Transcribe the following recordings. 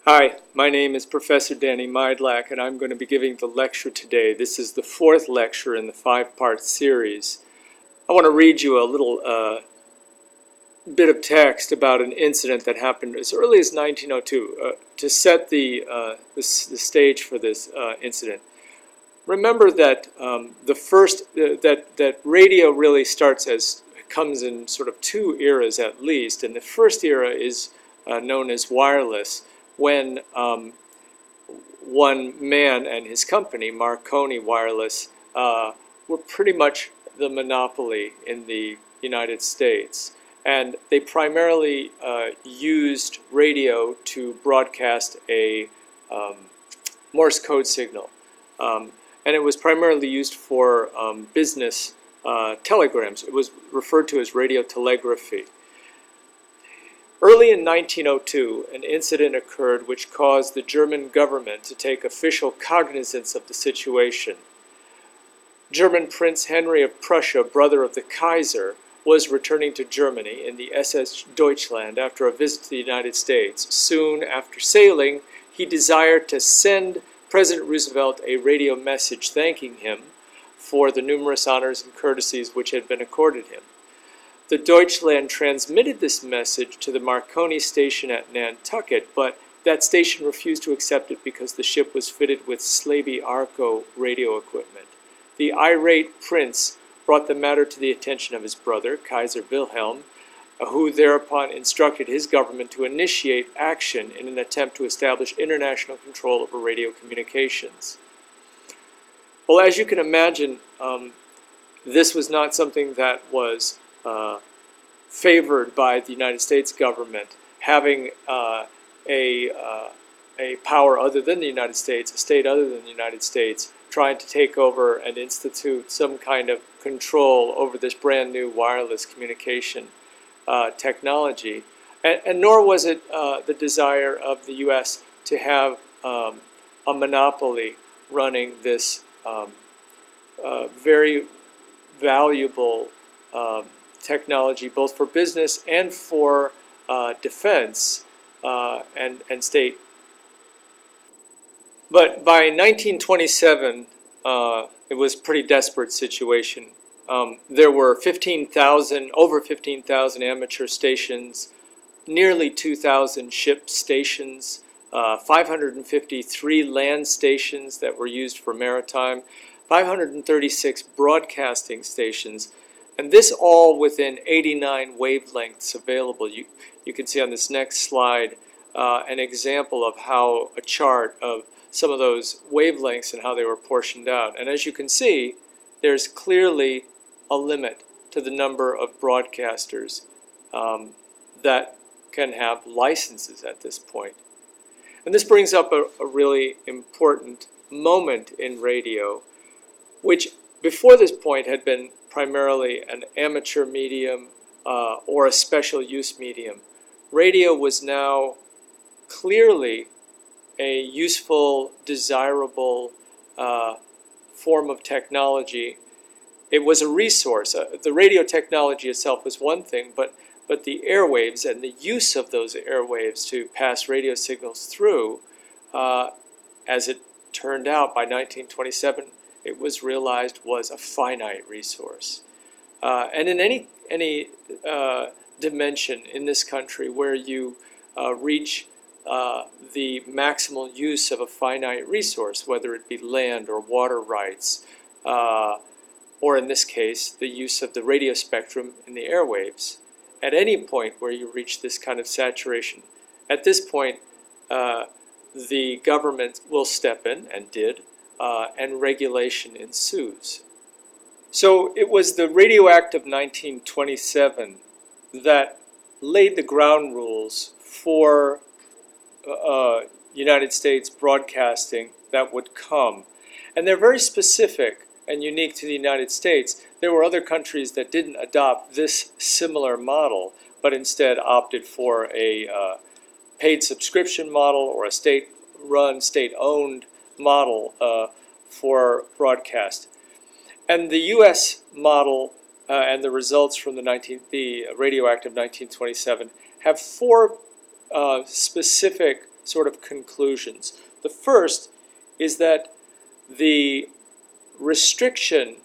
Hi, my name is Professor Danny Mydlak, and I'm going to be giving the lecture today. This is the fourth lecture in the five-part series. I want to read you a little bit of text about an incident that happened as early as 1902 to set the stage for this incident. Remember that that radio really comes in sort of two eras at least, and the first era is known as wireless, when one man and his company, Marconi Wireless, were pretty much the monopoly in the United States. And they primarily used radio to broadcast a Morse code signal. And it was primarily used for business telegrams. It was referred to as radio telegraphy. Early in 1902, an incident occurred which caused the German government to take official cognizance of the situation. German Prince Henry of Prussia, brother of the Kaiser, was returning to Germany in the SS Deutschland after a visit to the United States. Soon after sailing, he desired to send President Roosevelt a radio message thanking him for the numerous honors and courtesies which had been accorded him. The Deutschland transmitted this message to the Marconi station at Nantucket, but that station refused to accept it because the ship was fitted with Slaby Arco radio equipment. The irate prince brought the matter to the attention of his brother, Kaiser Wilhelm, who thereupon instructed his government to initiate action in an attempt to establish international control over radio communications. Well, as you can imagine, this was not something that was favored by the United States government, having a power other than the United States, a state other than the United States, trying to take over and institute some kind of control over this brand new wireless communication technology. And nor was it the desire of the U.S. to have a monopoly running this very valuable technology, both for business and for defense and state. But by 1927, it was a pretty desperate situation. There were over 15,000 amateur stations, nearly 2,000 ship stations, 553 land stations that were used for maritime, 536 broadcasting stations, and this all within 89 wavelengths available. You can see on this next slide an example of how a chart of some of those wavelengths and how they were portioned out. And as you can see, there's clearly a limit to the number of broadcasters that can have licenses at this point. And this brings up a really important moment in radio, which before this point had been primarily an amateur medium or a special use medium. Radio was now clearly a useful, desirable form of technology. It was a resource. The radio technology itself was one thing, but the airwaves and the use of those airwaves to pass radio signals through, as it turned out by 1927, it was realized was a finite resource. And in any dimension in this country where you reach the maximal use of a finite resource, whether it be land or water rights, or in this case, the use of the radio spectrum in the airwaves, at any point where you reach this kind of saturation, at this point, the government will step in, and did, and regulation ensues. So it was the Radio Act of 1927 that laid the ground rules for United States broadcasting that would come. And they're very specific and unique to the United States. There were other countries that didn't adopt this similar model, but instead opted for a paid subscription model or a state-run, state-owned model for broadcast. And the U.S. model and the results from the Radio Act of 1927 have four specific sort of conclusions. The first is that the restriction,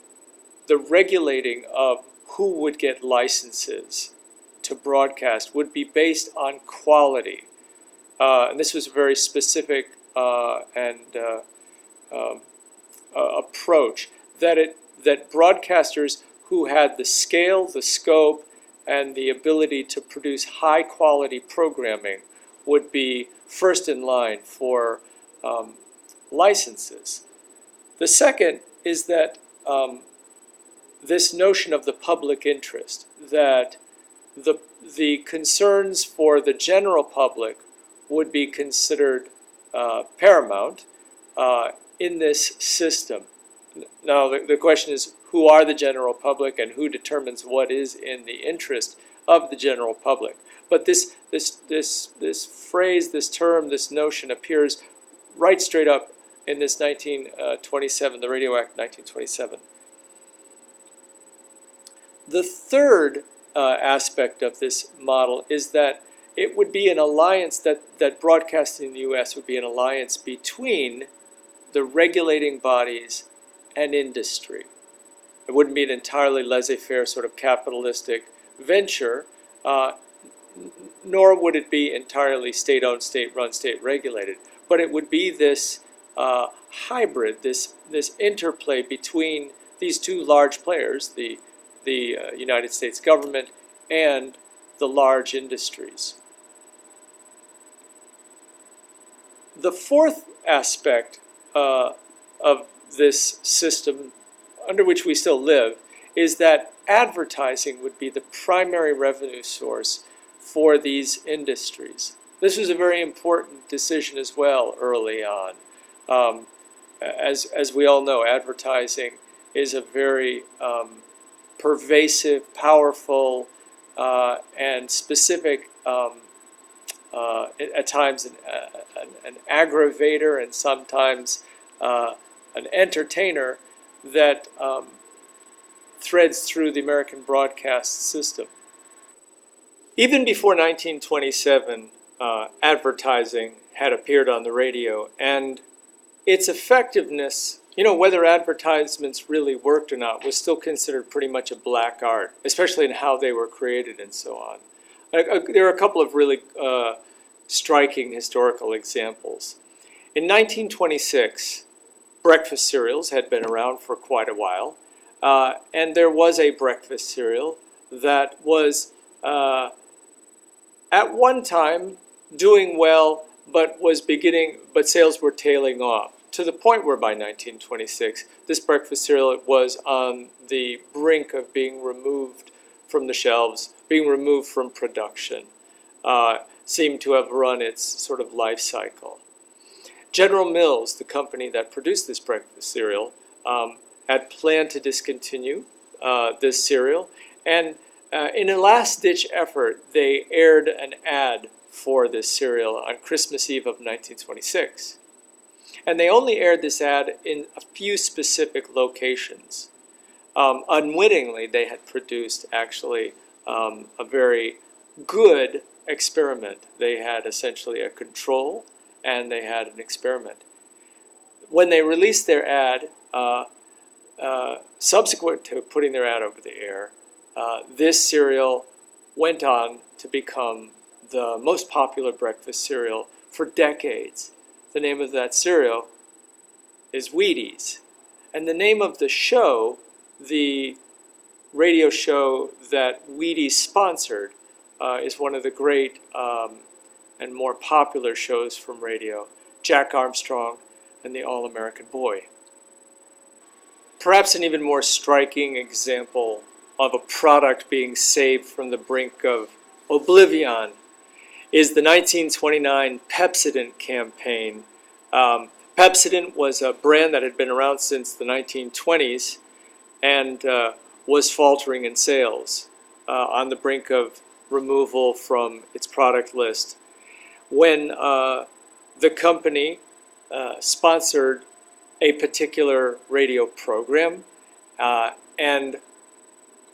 the regulating of who would get licenses to broadcast would be based on quality. And this was a very specific approach, that broadcasters who had the scale, the scope, and the ability to produce high quality programming would be first in line for licenses. The second is that this notion of the public interest, that the concerns for the general public would be considered paramount in this system. Now, the question is, who are the general public and who determines what is in the interest of the general public? But this phrase, this term, this notion appears right straight up in this 1927, the Radio Act 1927. The third aspect of this model is that it would be an alliance, that broadcasting in the U.S. would be an alliance between the regulating bodies and industry. It wouldn't be an entirely laissez-faire sort of capitalistic venture, nor would it be entirely state-owned, state-run, state-regulated. But it would be this hybrid, this interplay between these two large players, the United States government and the large industries. The fourth aspect of this system under which we still live is that advertising would be the primary revenue source for these industries. This was a very important decision as well early on. As we all know, advertising is a very pervasive, powerful, and specific, at times an aggravator and sometimes an entertainer that threads through the American broadcast system. Even before 1927, advertising had appeared on the radio, and its effectiveness, whether advertisements really worked or not, was still considered pretty much a black art, especially in how they were created and so on. There are a couple of really striking historical examples. In 1926, breakfast cereals had been around for quite a while, and there was a breakfast cereal that was at one time doing well, but sales were tailing off, to the point where by 1926, this breakfast cereal was on the brink of being removed from the shelves, being removed from production, seemed to have run its sort of life cycle. General Mills, the company that produced this breakfast cereal, had planned to discontinue this cereal, and in a last-ditch effort, they aired an ad for this cereal on Christmas Eve of 1926. And they only aired this ad in a few specific locations. Unwittingly, they had produced actually a very good experiment. They had essentially a control and they had an experiment. When they released their ad, subsequent to putting their ad over the air, this cereal went on to become the most popular breakfast cereal for decades. The name of that cereal is Wheaties. And the name of the show, the radio show that Wheaties sponsored, is one of the great and more popular shows from radio, Jack Armstrong and the All-American Boy. Perhaps an even more striking example of a product being saved from the brink of oblivion is the 1929 Pepsodent campaign. Pepsodent was a brand that had been around since the 1920s and was faltering in sales, on the brink of removal from its product list. When the company sponsored a particular radio program and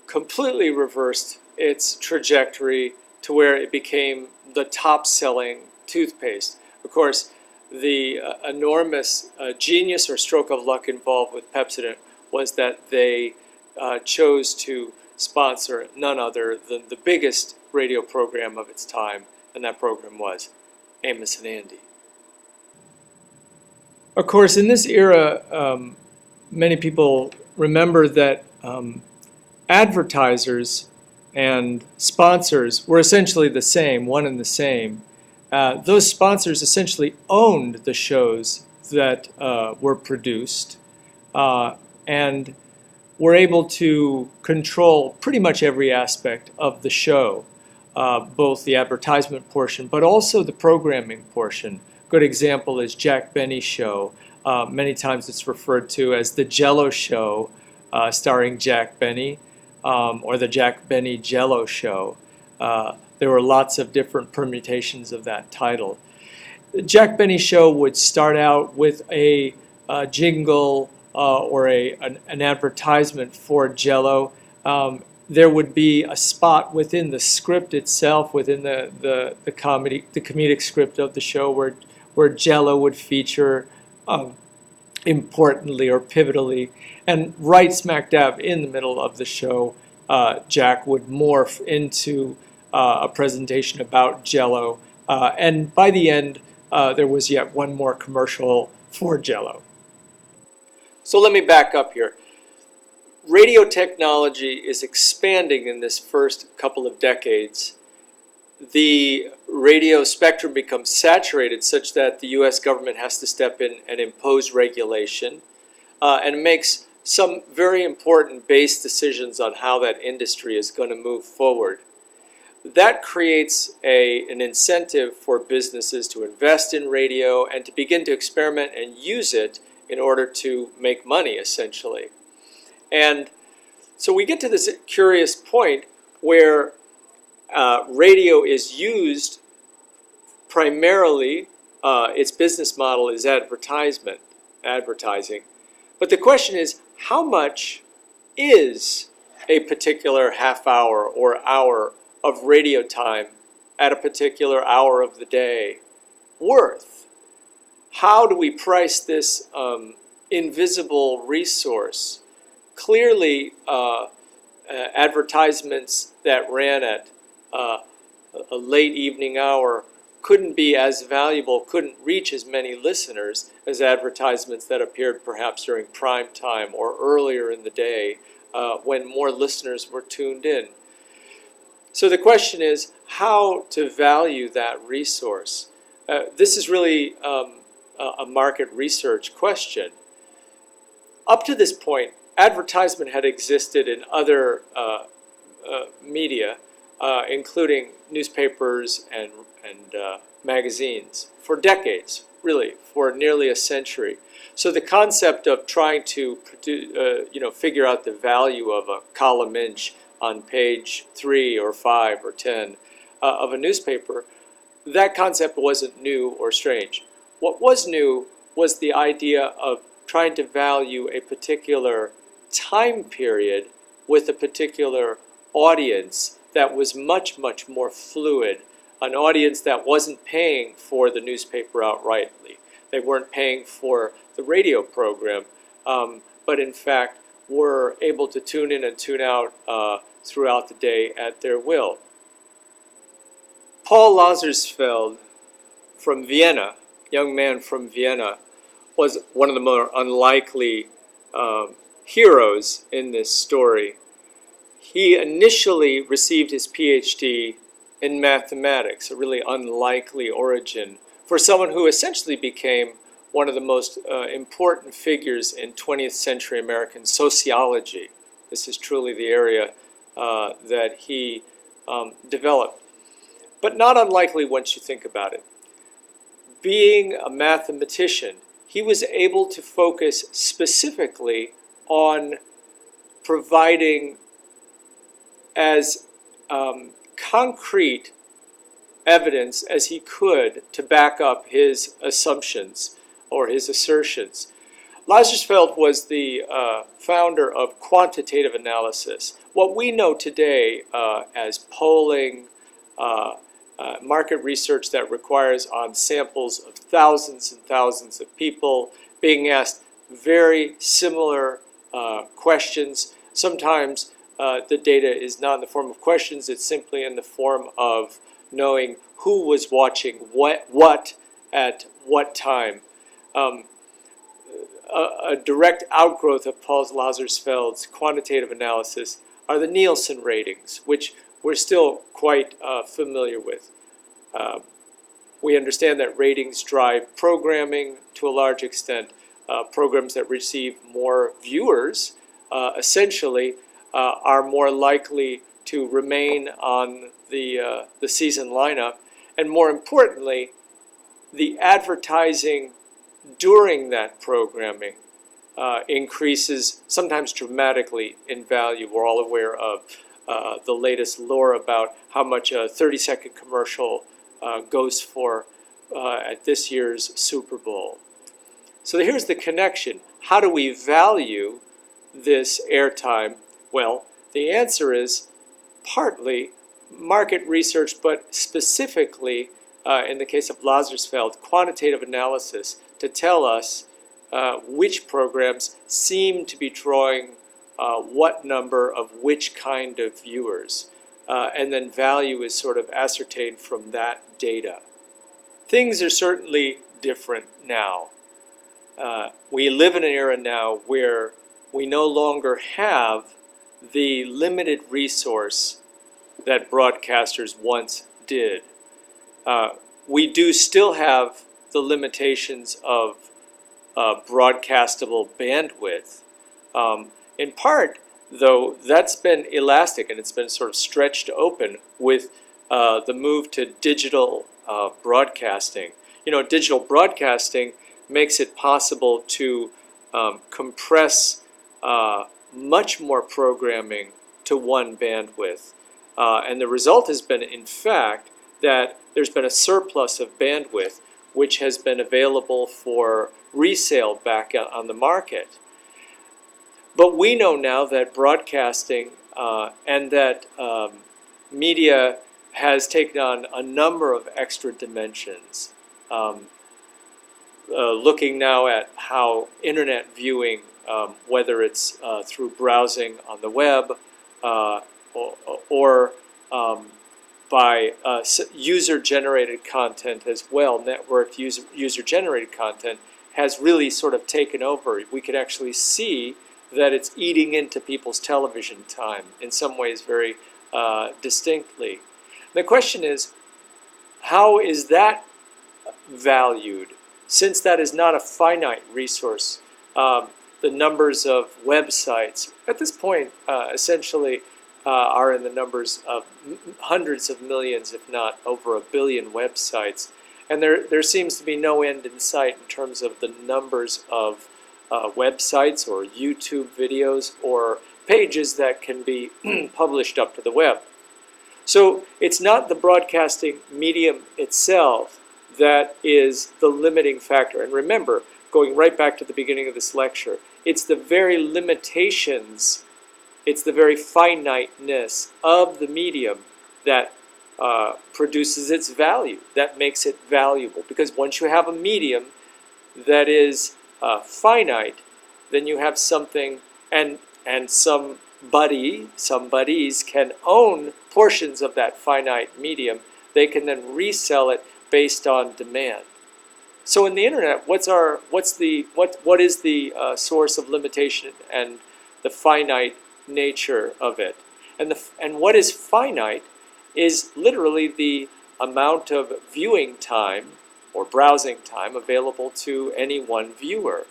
completely reversed its trajectory to where it became the top-selling toothpaste. Of course, the enormous genius or stroke of luck involved with Pepsodent was that they chose to sponsor none other than the biggest radio program of its time, and that program was Amos and Andy. Of course, in this era, many people remember that advertisers and sponsors were essentially the same, one and the same. Those sponsors essentially owned the shows that were produced and were able to control pretty much every aspect of the show, both the advertisement portion, but also the programming portion. Good example is Jack Benny's show. Many times it's referred to as the Jell-O Show, starring Jack Benny, or the Jack Benny Jell-O Show. There were lots of different permutations of that title. The Jack Benny Show would start out with a jingle or an advertisement for Jell-O. There would be a spot within the script itself, within the comedic script of the show, where Jell-O would feature importantly or pivotally, and right smack dab in the middle of the show, Jack would morph into a presentation about Jell-O, and by the end, there was yet one more commercial for Jell-O. So let me back up here. Radio technology is expanding in this first couple of decades. The radio spectrum becomes saturated such that the U.S. government has to step in and impose regulation, and makes some very important base decisions on how that industry is going to move forward. That creates an incentive for businesses to invest in radio and to begin to experiment and use it in order to make money, essentially. And so we get to this curious point where radio is used primarily, its business model is advertising. But the question is, how much is a particular half hour or hour of radio time at a particular hour of the day worth? How do we price this invisible resource? Clearly, advertisements that ran at a late evening hour couldn't be as valuable, couldn't reach as many listeners as advertisements that appeared perhaps during prime time or earlier in the day when more listeners were tuned in. So the question is how to value that resource. This is really a market research question. Up to this point, advertisement had existed in other media, including newspapers and magazines, for decades, really, for nearly a century. So the concept of trying to figure out the value of a column inch on page 3 or 5 or 10 of a newspaper, that concept wasn't new or strange. What was new was the idea of trying to value a particular time period with a particular audience that was much, much more fluid, an audience that wasn't paying for the newspaper outrightly. They weren't paying for the radio program, but in fact were able to tune in and tune out throughout the day at their will. Paul Lazarsfeld from Vienna, young man from Vienna, was one of the more unlikely heroes in this story. He initially received his PhD in mathematics, a really unlikely origin for someone who essentially became one of the most important figures in 20th century American sociology. This is truly the area that he developed. But not unlikely once you think about it. Being a mathematician, he was able to focus specifically on providing as concrete evidence as he could to back up his assumptions or his assertions. Lazarsfeld was the founder of quantitative analysis. What we know today as polling market research that requires on samples of thousands and thousands of people being asked very similar questions. Sometimes the data is not in the form of questions, it's simply in the form of knowing who was watching what at what time. A direct outgrowth of Paul Lazarsfeld's quantitative analysis are the Nielsen ratings, which we're still quite familiar with. We understand that ratings drive programming to a large extent. Programs that receive more viewers essentially are more likely to remain on the season lineup. And more importantly, the advertising during that programming increases sometimes dramatically in value. We're all aware of the latest lore about how much a 30-second commercial goes for at this year's Super Bowl. So here's the connection. How do we value this airtime? Well, the answer is partly market research, but specifically, in the case of Lazarsfeld, quantitative analysis to tell us which programs seem to be drawing what number of which kind of viewers. And then value is sort of ascertained from that data. Things are certainly different now. We live in an era now where we no longer have the limited resource that broadcasters once did. We do still have the limitations of broadcastable bandwidth. In part, though, that's been elastic and it's been sort of stretched open with the move to digital broadcasting. You know, digital broadcasting makes it possible to compress much more programming to one bandwidth. And the result has been, in fact, that there's been a surplus of bandwidth which has been available for resale back on the market. But we know now that broadcasting and that media has taken on a number of extra dimensions. Looking now at how internet viewing, whether it's through browsing on the web or by user-generated content as well, networked user-generated content, has really sort of taken over. We can actually see that it's eating into people's television time in some ways very distinctly. The question is, how is that valued? Since that is not a finite resource, the numbers of websites at this point essentially are in the numbers of hundreds of millions, if not over 1 billion websites. And there seems to be no end in sight in terms of the numbers of websites or YouTube videos or pages that can be published up to the web. So it's not the broadcasting medium itself that is the limiting factor. And remember, going right back to the beginning of this lecture, it's the very limitations, it's the very finiteness of the medium that produces its value, that makes it valuable. Because once you have a medium that is finite, then you have something, and somebodies can own portions of that finite medium. They can then resell it based on demand. So in the internet, what is the source of limitation and the finite nature of it? And what is finite is literally the amount of viewing time or browsing time available to any one viewer.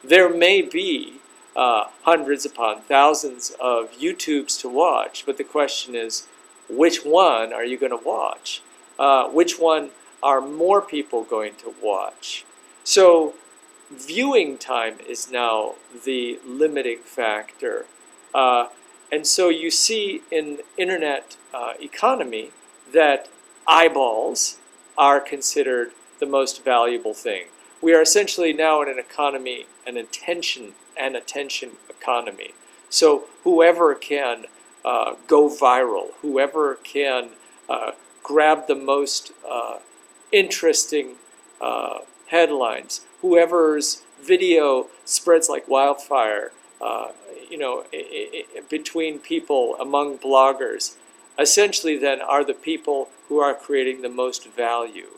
There may be hundreds upon thousands of YouTubes to watch, but the question is, which one are you going to watch? Which one are more people going to watch? So viewing time is now the limiting factor. And so you see in internet economy that eyeballs are considered the most valuable thing. We are essentially now in an economy, an attention economy. So whoever can go viral, whoever can grab the most interesting headlines, whoever's video spreads like wildfire, between people, among bloggers, essentially then are the people who are creating the most value.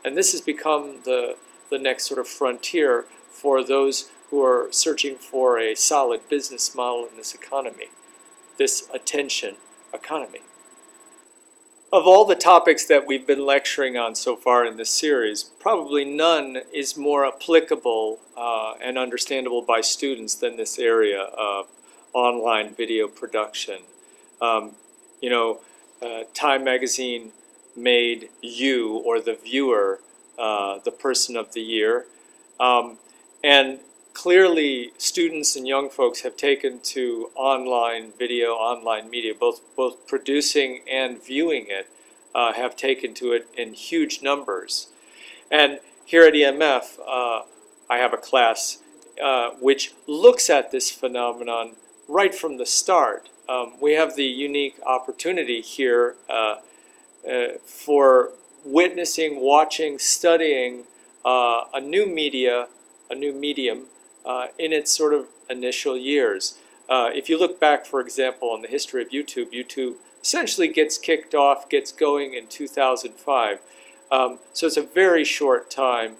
And this has become the next sort of frontier for those who are searching for a solid business model in this economy, this attention economy. Of all the topics that we've been lecturing on so far in this series, probably none is more applicable and understandable by students than this area of online video production. Time Magazine made you, or the viewer, the person of the year. And clearly, students and young folks have taken to online video, online media, both producing and viewing it, have taken to it in huge numbers. And here at EMF, I have a class which looks at this phenomenon right from the start. We have the unique opportunity here for witnessing, watching, studying a new medium in its sort of initial years. If you look back, for example, on the history of YouTube essentially gets kicked off, gets going in 2005. So it's a very short time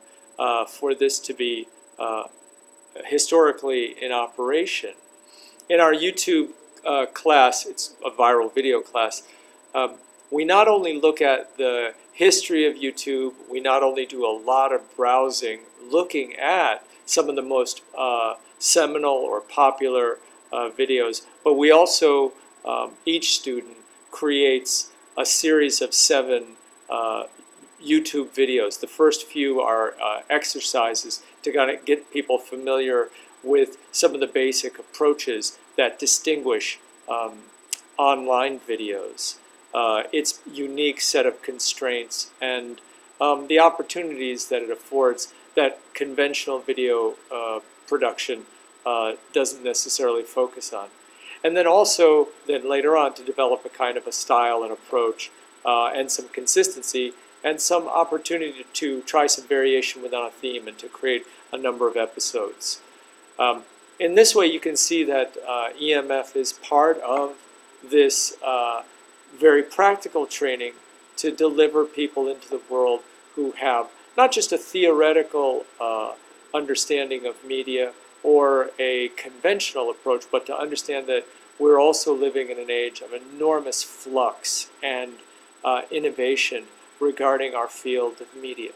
for this to be historically in operation. In our YouTube class, it's a viral video class, we not only look at the history of YouTube, we not only do a lot of browsing, looking at some of the most seminal or popular videos, but we also, each student creates a series of 7 YouTube videos. The first few are exercises to kind of get people familiar with some of the basic approaches that distinguish online videos, its unique set of constraints, and the opportunities that it affords that conventional video production doesn't necessarily focus on. And then also, then later on, to develop a kind of a style and approach and some consistency and some opportunity to try some variation within a theme and to create a number of episodes. In this way, you can see that EMF is part of this very practical training to deliver people into the world who have not just a theoretical understanding of media or a conventional approach, but to understand that we're also living in an age of enormous flux and innovation regarding our field of media.